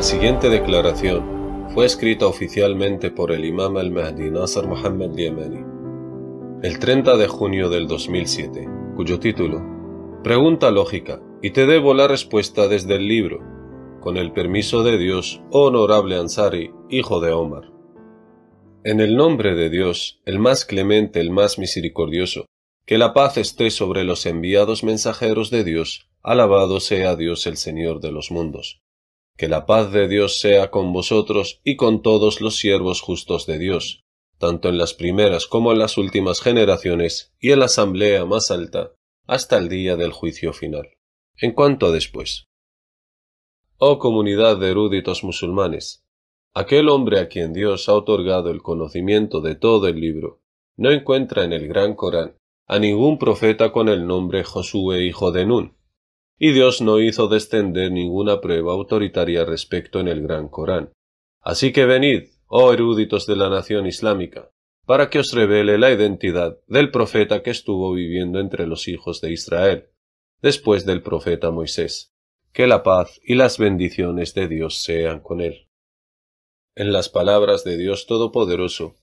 siguiente declaración fue escrita oficialmente por el imam al-Mahdi Nasr Muhammad Yamani el 30 de junio del 2007, cuyo título: Pregunta lógica, y te debo la respuesta desde el libro, con el permiso de Dios, oh honorable Ansari, hijo de Omar. En el nombre de Dios, el más clemente, el más misericordioso, que la paz esté sobre los enviados mensajeros de Dios, alabado sea Dios el Señor de los mundos. Que la paz de Dios sea con vosotros y con todos los siervos justos de Dios, tanto en las primeras como en las últimas generaciones y en la asamblea más alta, hasta el día del juicio final. En cuanto a después. Oh comunidad de eruditos musulmanes, aquel hombre a quien Dios ha otorgado el conocimiento de todo el libro, no encuentra en el Gran Corán a ningún profeta con el nombre Josué hijo de Nun, y Dios no hizo descender ninguna prueba autoritaria respecto en el Gran Corán. Así que venid, oh eruditos de la nación islámica, para que os revele la identidad del profeta que estuvo viviendo entre los hijos de Israel, después del profeta Moisés. Que la paz y las bendiciones de Dios sean con él. En las palabras de Dios Todopoderoso: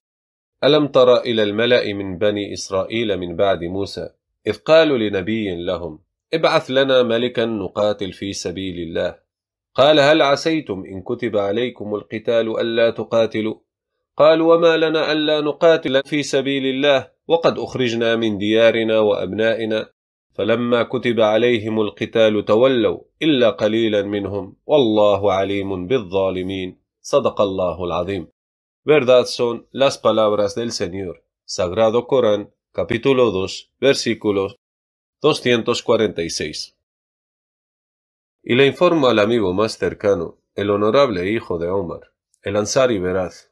Alam tara ila al-mala'i min bani Isra'ila min ba'di Musa, idh qalu li nabiyyin lahum, ابعث لنا ملكا نقاتل في سبيل الله قال هل عسيتم إن كتب عليكم القتال ألا تقاتلوا قالوا وما لنا ألا نقاتل في سبيل الله وقد أخرجنا من ديارنا وأبنائنا فلما كتب عليهم القتال تولوا إلا قليلا منهم والله عليم بالظالمين صدق الله العظيم. Verdad son las palabras del Señor. Sagrado Corán, capítulo 2, versículos 246. Y le informo al amigo más cercano, el honorable hijo de Omar, el Ansari veraz,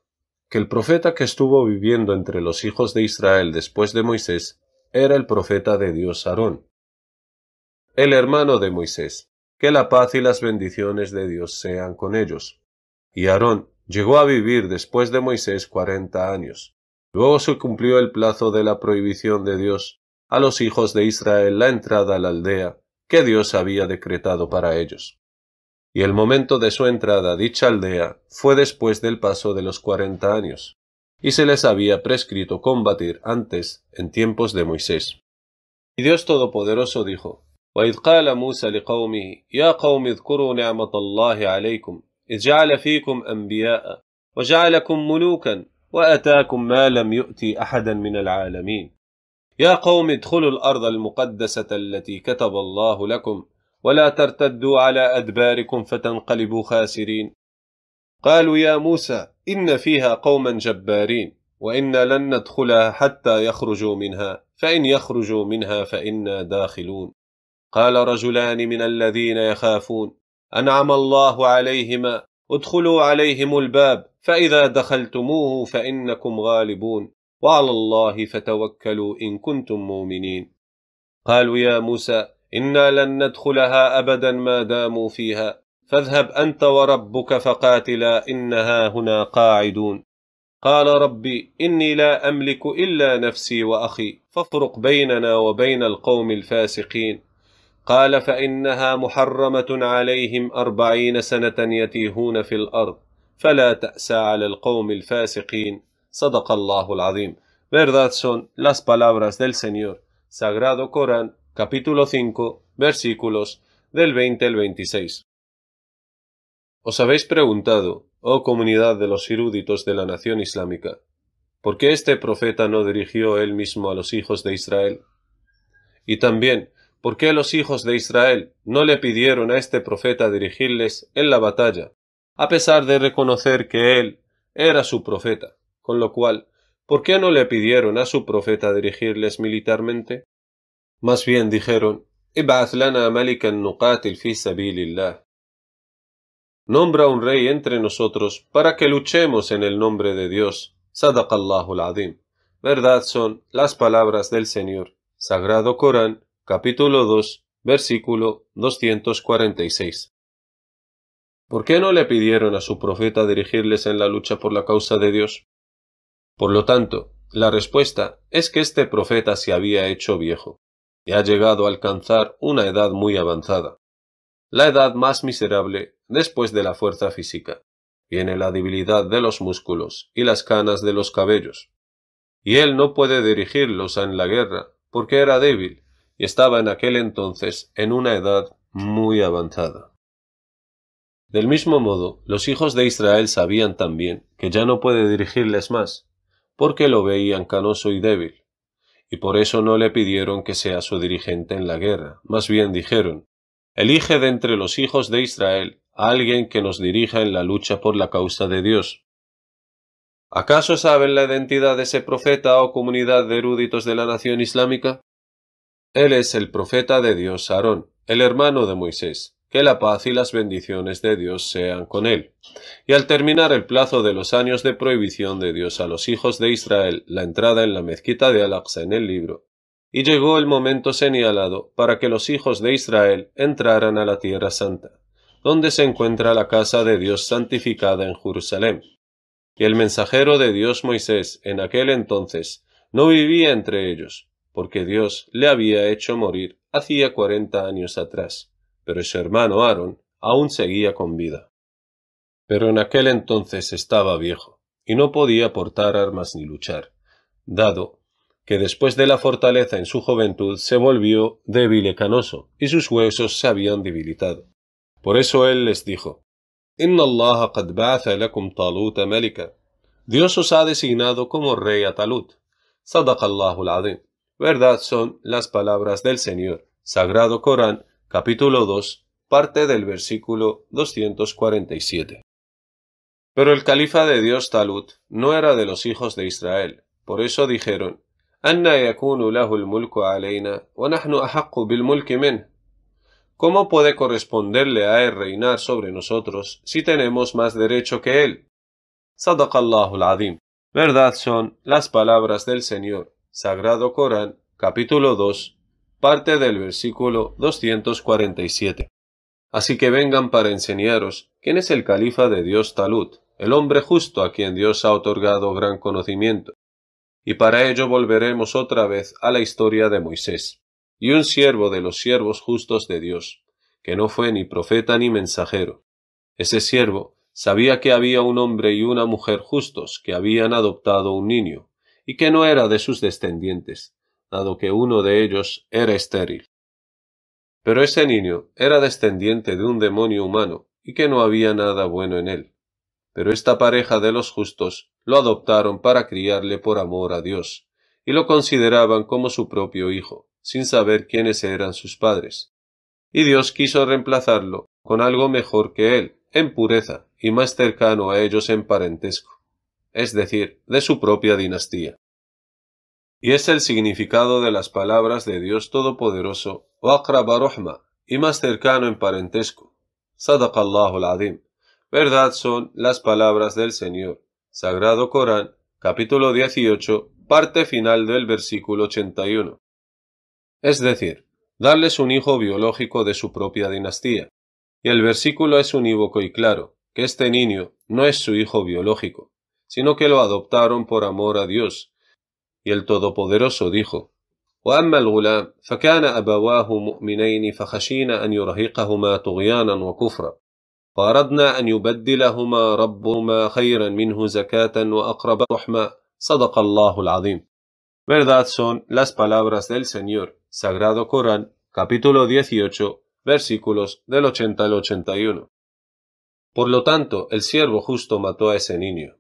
que el profeta que estuvo viviendo entre los hijos de Israel después de Moisés era el profeta de Dios Aarón, el hermano de Moisés, que la paz y las bendiciones de Dios sean con ellos. Y Aarón llegó a vivir después de Moisés 40 años. Luego se cumplió el plazo de la prohibición de Dios a los hijos de Israel la entrada a la aldea que Dios había decretado para ellos. Y el momento de su entrada a dicha aldea fue después del paso de los 40 años, y se les había prescrito combatir antes, en tiempos de Moisés. Y Dios Todopoderoso dijo: وَإِذْ قَالَ مُوسَى لِقَوْمِهِ يَا قَوْمِ اذْكُرُوا نِعْمَةَ اللَّهِ عَلَيْكُمْ إِذْ جَعَلَ فِيكُمْ أَنْبِيَاءَ وَجَعَلَكُمْ مُلُوكًا وَآتَاكُمْ مَا لَمْ يُؤْتِ أَحَدًا مِنَ الْعَالَمِينَ يا قوم ادخلوا الأرض المقدسة التي كتب الله لكم ولا ترتدوا على أدباركم فتنقلبوا خاسرين قالوا يا موسى إن فيها قوما جبارين وإنا لن ندخلها حتى يخرجوا منها فإن يخرجوا منها فإنا داخلون قال رجلان من الذين يخافون أنعم الله عليهما ادخلوا عليهم الباب فإذا دخلتموه فإنكم غالبون وعلى الله فتوكلوا إن كنتم مؤمنين قالوا يا موسى إنا لن ندخلها أبدا ما داموا فيها فاذهب أنت وربك فقاتلا إنها هنا قاعدون قال ربي إني لا أملك إلا نفسي وأخي فافرق بيننا وبين القوم الفاسقين قال فإنها محرمة عليهم 40 سنة يتيهون في الأرض فلا تأسى على القوم الفاسقين صدق الله العظيم. Verdad son las palabras del Señor. Sagrado Corán, capítulo 5, versículos del 20 al 26. ¿Os habéis preguntado, oh comunidad de los eruditos de la nación islámica, por qué este profeta no dirigió él mismo a los hijos de Israel? Y también, ¿por qué los hijos de Israel no le pidieron a este profeta dirigirles en la batalla, a pesar de reconocer que él era su profeta? Con lo cual, ¿por qué no le pidieron a su profeta dirigirles militarmente? Más bien dijeron: Ib'ath lana malikan nuqatil fi sabilillah. Nombra un rey entre nosotros para que luchemos en el nombre de Dios. Sadaqallahu al-azim. Verdad son las palabras del Señor. Sagrado Corán, capítulo 2, versículo 246. ¿Por qué no le pidieron a su profeta dirigirles en la lucha por la causa de Dios? Por lo tanto, la respuesta es que este profeta se había hecho viejo y ha llegado a alcanzar una edad muy avanzada, la edad más miserable después de la fuerza física, viene la debilidad de los músculos y las canas de los cabellos. Y él no puede dirigirlos en la guerra, porque era débil, y estaba en aquel entonces en una edad muy avanzada. Del mismo modo, los hijos de Israel sabían también que ya no puede dirigirles más, porque lo veían canoso y débil, y por eso no le pidieron que sea su dirigente en la guerra, más bien dijeron: elige de entre los hijos de Israel a alguien que nos dirija en la lucha por la causa de Dios. ¿Acaso saben la identidad de ese profeta o comunidad de eruditos de la nación islámica? Él es el profeta de Dios Aarón, el hermano de Moisés. Que la paz y las bendiciones de Dios sean con él. Y al terminar el plazo de los años de prohibición de Dios a los hijos de Israel la entrada en la mezquita de Al-Aqsa en el libro, y llegó el momento señalado para que los hijos de Israel entraran a la Tierra Santa, donde se encuentra la casa de Dios santificada en Jerusalén. Y el mensajero de Dios Moisés en aquel entonces no vivía entre ellos, porque Dios le había hecho morir hacía 40 años atrás. Pero su hermano Aarón aún seguía con vida. Pero en aquel entonces estaba viejo, y no podía portar armas ni luchar, dado que después de la fortaleza en su juventud se volvió débil y canoso, y sus huesos se habían debilitado. Por eso él les dijo: Inna Allah qad ba'atha lakum Taluta malika. Dios os ha designado como rey a Talut. Sadaqa Allahu al-Azim. Verdad son las palabras del Señor. Sagrado Corán, capítulo 2, parte del versículo 247. Pero el califa de Dios Talut no era de los hijos de Israel. Por eso dijeron: Anna yakunu lahu al-mulku alayna wa nahnu ahaqqu bil-mulki minh. ¿Cómo puede corresponderle a él reinar sobre nosotros si tenemos más derecho que él? Sadaqa Allahu al-Azim. Verdad son las palabras del Señor. Sagrado Corán, capítulo 2, parte del versículo 247. Así que vengan para enseñaros quién es el califa de Dios Talut, el hombre justo a quien Dios ha otorgado gran conocimiento. Y para ello volveremos otra vez a la historia de Moisés, y un siervo de los siervos justos de Dios, que no fue ni profeta ni mensajero. Ese siervo sabía que había un hombre y una mujer justos que habían adoptado un niño, y que no era de sus descendientes, dado que uno de ellos era estéril. Pero ese niño era descendiente de un demonio humano, y que no había nada bueno en él. Pero esta pareja de los justos lo adoptaron para criarle por amor a Dios, y lo consideraban como su propio hijo, sin saber quiénes eran sus padres. Y Dios quiso reemplazarlo con algo mejor que él, en pureza, y más cercano a ellos en parentesco, es decir, de su propia dinastía. Y es el significado de las palabras de Dios Todopoderoso, Waqraba Rahma, y más cercano en parentesco. Sadaqa Allahu al-Azim. Verdad son las palabras del Señor. Sagrado Corán, capítulo 18, parte final del versículo 81. Es decir, darles un hijo biológico de su propia dinastía. Y el versículo es unívoco y claro, que este niño no es su hijo biológico, sino que lo adoptaron por amor a Dios. Y el Todopoderoso dijo: وأما الغلام فكان أبواه مؤمنين فخشينا أن يرهقهما طغيانا وكفرا فأردنا أن يبدلهما ربهما خيرا منه زكاة وأقرب رحما صدق الله العظيم. Verdad son las palabras del Señor. Sagrado Corán, capítulo 18, versículos del 80 al 81. Por lo tanto, el siervo justo mató a ese niño.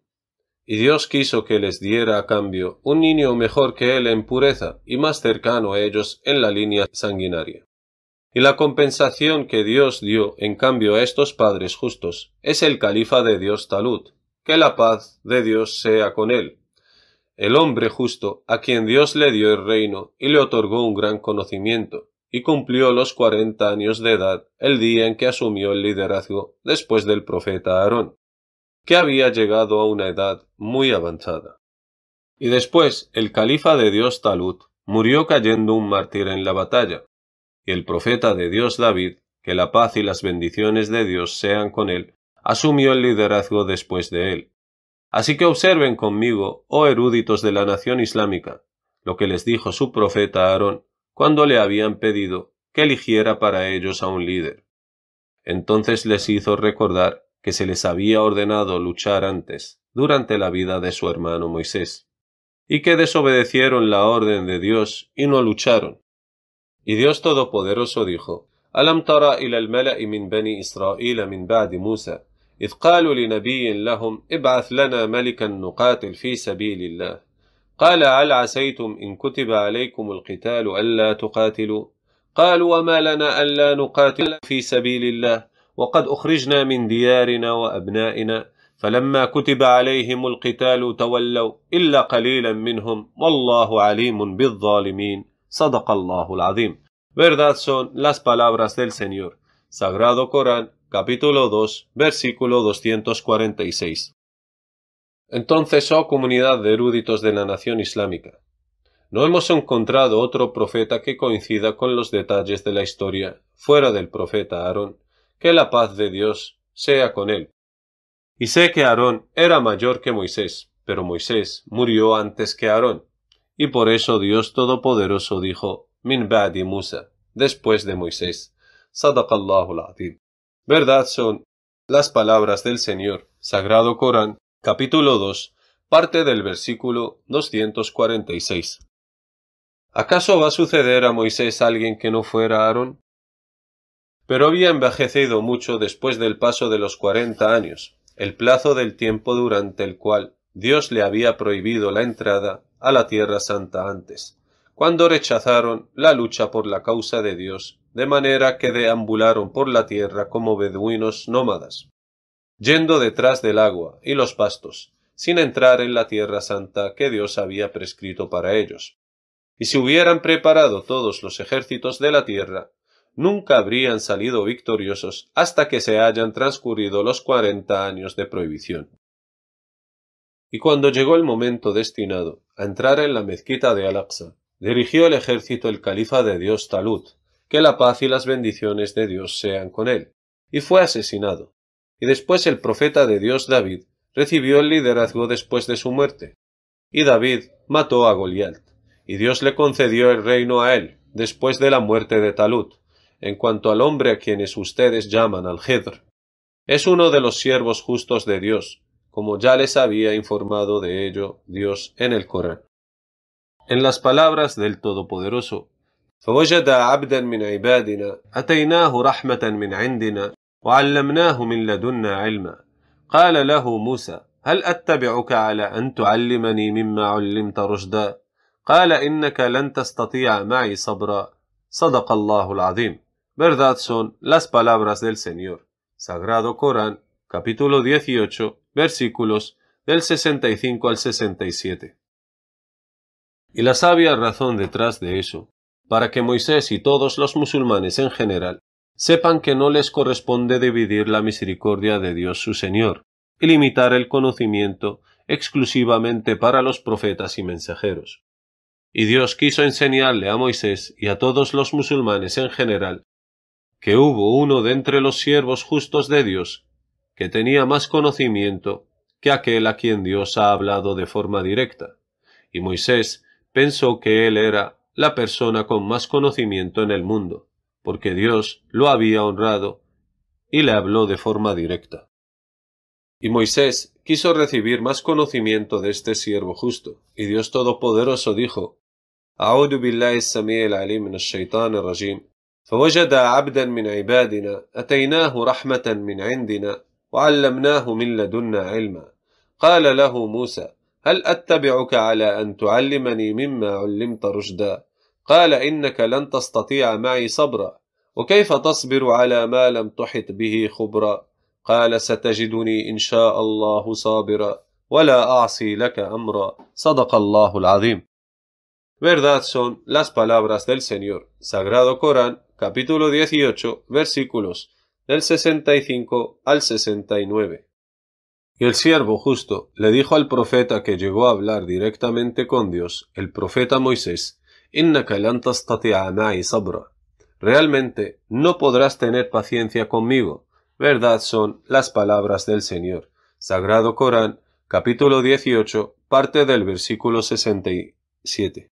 Y Dios quiso que les diera a cambio un niño mejor que él en pureza y más cercano a ellos en la línea sanguinaria. Y la compensación que Dios dio en cambio a estos padres justos es el califa de Dios Talut, que la paz de Dios sea con él, el hombre justo a quien Dios le dio el reino y le otorgó un gran conocimiento, y cumplió los 40 años de edad el día en que asumió el liderazgo después del profeta Aarón, que había llegado a una edad muy avanzada. Y después el califa de Dios Talut murió cayendo un mártir en la batalla, y el profeta de Dios David, que la paz y las bendiciones de Dios sean con él, asumió el liderazgo después de él. Así que observen conmigo, oh eruditos de la nación islámica, lo que les dijo su profeta Aarón cuando le habían pedido que eligiera para ellos a un líder. Entonces les hizo recordar que se les había ordenado luchar antes, durante la vida de su hermano Moisés, y que desobedecieron la orden de Dios y no lucharon. Y Dios Todopoderoso dijo: Alam tara ila al-mala'i min bani Isra'ila min ba'di Musa, إذ قالوا لنبي لهم ابعث لنا ملكا نقاتل في سبيل الله قال هل عسيتم إن كتب عليكم القتال ألا تقاتلوا قالوا وما لنا ألا نقاتل في سبيل الله وقد أخرجنا من ديارنا وأبنائنا فلما كتب عليهم القتال تولوا إلا قليلا منهم والله عليم بالظالمين صدق الله العظيم. Verdad son las palabras del Señor. Sagrado Corán, capítulo 2, versículo 246. Entonces, oh comunidad de eruditos de la nación islámica, no hemos encontrado otro profeta que coincida con los detalles de la historia, fuera del profeta Aarón, que la paz de Dios sea con él. Y sé que Aarón era mayor que Moisés, pero Moisés murió antes que Aarón, y por eso Dios Todopoderoso dijo, Min ba'di Musa, después de Moisés. Sadaqallahu al-Azim. Verdad son las palabras del Señor, Sagrado Corán, capítulo 2, parte del versículo 246. ¿Acaso va a suceder a Moisés alguien que no fuera Aarón? Pero había envejecido mucho después del paso de los 40 años, el plazo del tiempo durante el cual Dios le había prohibido la entrada a la Tierra Santa antes, cuando rechazaron la lucha por la causa de Dios, de manera que deambularon por la tierra como beduinos nómadas, yendo detrás del agua y los pastos, sin entrar en la Tierra Santa que Dios había prescrito para ellos. Y si hubieran preparado todos los ejércitos de la tierra, nunca habrían salido victoriosos hasta que se hayan transcurrido los 40 años de prohibición. Y cuando llegó el momento destinado a entrar en la mezquita de Al-Aqsa, dirigió el ejército el califa de Dios Talut, que la paz y las bendiciones de Dios sean con él, y fue asesinado. Y después el profeta de Dios David recibió el liderazgo después de su muerte. Y David mató a Goliat, y Dios le concedió el reino a él, después de la muerte de Talut. En cuanto al hombre a quienes ustedes llaman Al-Hedr, es uno de los siervos justos de Dios, como ya les había informado de ello Dios en el Corán. En las palabras del Todopoderoso, فوجد عبدا من عبادنا أتيناه رحمة من عندنا وعلمناه من لدنا علما قال له موسى هل أتبعك على أن تعلمني مما علمت رشدا قال إنك لن تستطيع معي صبرا صدق الله العظيم. Verdad son las palabras del Señor. Sagrado Corán, capítulo 18, versículos del 65 al 67. Y la sabia razón detrás de eso, para que Moisés y todos los musulmanes en general sepan que no les corresponde dividir la misericordia de Dios su Señor y limitar el conocimiento exclusivamente para los profetas y mensajeros. Y Dios quiso enseñarle a Moisés y a todos los musulmanes en general que hubo uno de entre los siervos justos de Dios que tenía más conocimiento que aquel a quien Dios ha hablado de forma directa, y Moisés pensó que él era la persona con más conocimiento en el mundo, porque Dios lo había honrado y le habló de forma directa. Y Moisés quiso recibir más conocimiento de este siervo justo, y Dios Todopoderoso dijo: أعوذ بالله السميع العليم من الشيطان الرجيم فوجد عبدا من عبادنا أتيناه رحمة من عندنا وعلمناه من لدنا علما قال له موسى هل أتبعك على أن تعلمني مما علمت رشدا قال إنك لن تستطيع معي صبرا وكيف تصبر على ما لم تحط به خبرا قال ستجدني إن شاء الله صابرا ولا أعصي لك أمرا صدق الله العظيم. Verdad son las palabras del Señor. Sagrado Corán, capítulo 18, versículos del 65 al 69. Y el siervo justo le dijo al profeta que llegó a hablar directamente con Dios, el profeta Moisés: «Innaka lan tastati'a ma'i sabra». Realmente no podrás tener paciencia conmigo. Verdad son las palabras del Señor. Sagrado Corán, capítulo 18, parte del versículo 67.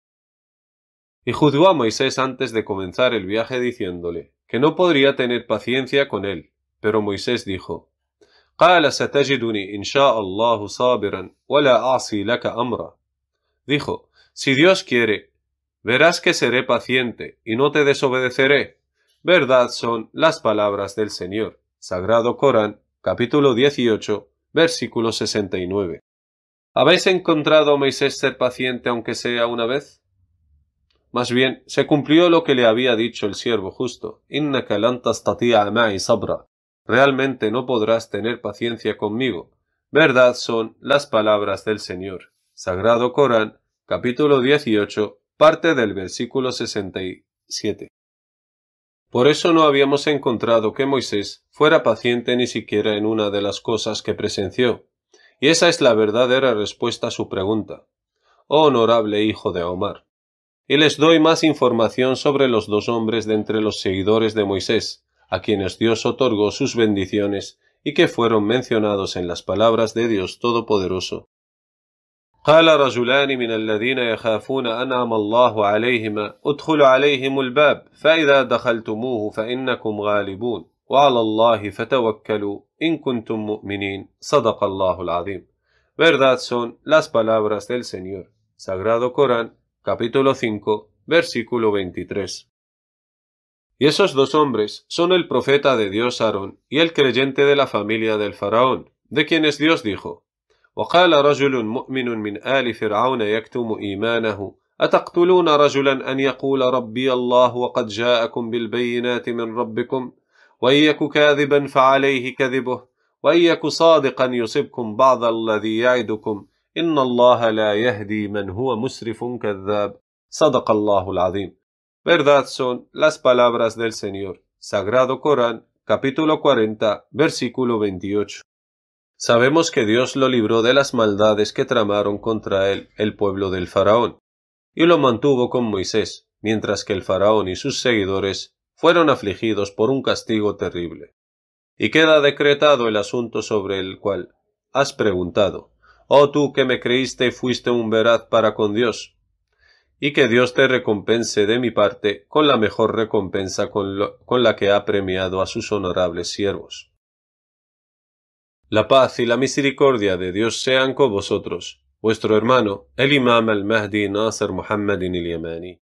Y juzgó a Moisés antes de comenzar el viaje diciéndole que no podría tener paciencia con él, Pero Moisés dijo: قال ستجدني إن شاء الله صابرا ولا أعصي لك أمرا. Dijo: si Dios quiere, verás que seré paciente y no te desobedeceré. Verdad son las palabras del Señor. Sagrado Corán, capítulo 18, versículo 69. ¿Habéis encontrado a Moisés ser paciente aunque sea una vez? Más bien, se cumplió lo que le había dicho el siervo justo: إنك لن تستطيع معي صبرا. Realmente no podrás tener paciencia conmigo. Verdad son las palabras del Señor. Sagrado Corán, capítulo 18, parte del versículo 67. Por eso no habíamos encontrado que Moisés fuera paciente ni siquiera en una de las cosas que presenció. Y esa es la verdadera respuesta a su pregunta: oh honorable hijo de Omar. Y les doy más información sobre los dos hombres de entre los seguidores de Moisés, a quienes Dios otorgó sus bendiciones y que fueron mencionados en las palabras de Dios Todopoderoso. قال رجلان من الذين يخافون أنعم الله عليهما ادخلوا عليهم الباب فإذا دخلتموه فإنكم غالبون وعلى الله فتوكلوا إن كنتم مؤمنين صدق الله العظيم. Verdad son las palabras del Señor. Sagrado Corán, capítulo 5, versículo 23. Y esos dos hombres son el profeta de Dios Aarón y el creyente de la familia del faraón, de quienes Dios dijo: وقال رجل مؤمن من آل فرعون يكتم إيمانه أتقتلون رجلا أن يقول ربي الله وقد جاءكم بالبينات من ربكم وإن يك كاذبا فعليه كذبه وإن يك صادقا يصبكم بعض الذي يعدكم إن الله لا يهدي من هو مسرف كذاب صدق الله العظيم. Verdad son las palabras del Señor. Sagrado Corán, capítulo 40, versículo 28. Sabemos que Dios lo libró de las maldades que tramaron contra él el pueblo del faraón, y lo mantuvo con Moisés, mientras que el faraón y sus seguidores fueron afligidos por un castigo terrible. Y queda decretado el asunto sobre el cual has preguntado: oh tú que me creíste y fuiste un veraz para con Dios, y que Dios te recompense de mi parte con la mejor recompensa con la que ha premiado a sus honorables siervos. La paz y la misericordia de Dios sean con vosotros. Vuestro hermano, el Imam al-Mahdi Nasser Muhammadin al-Yamani.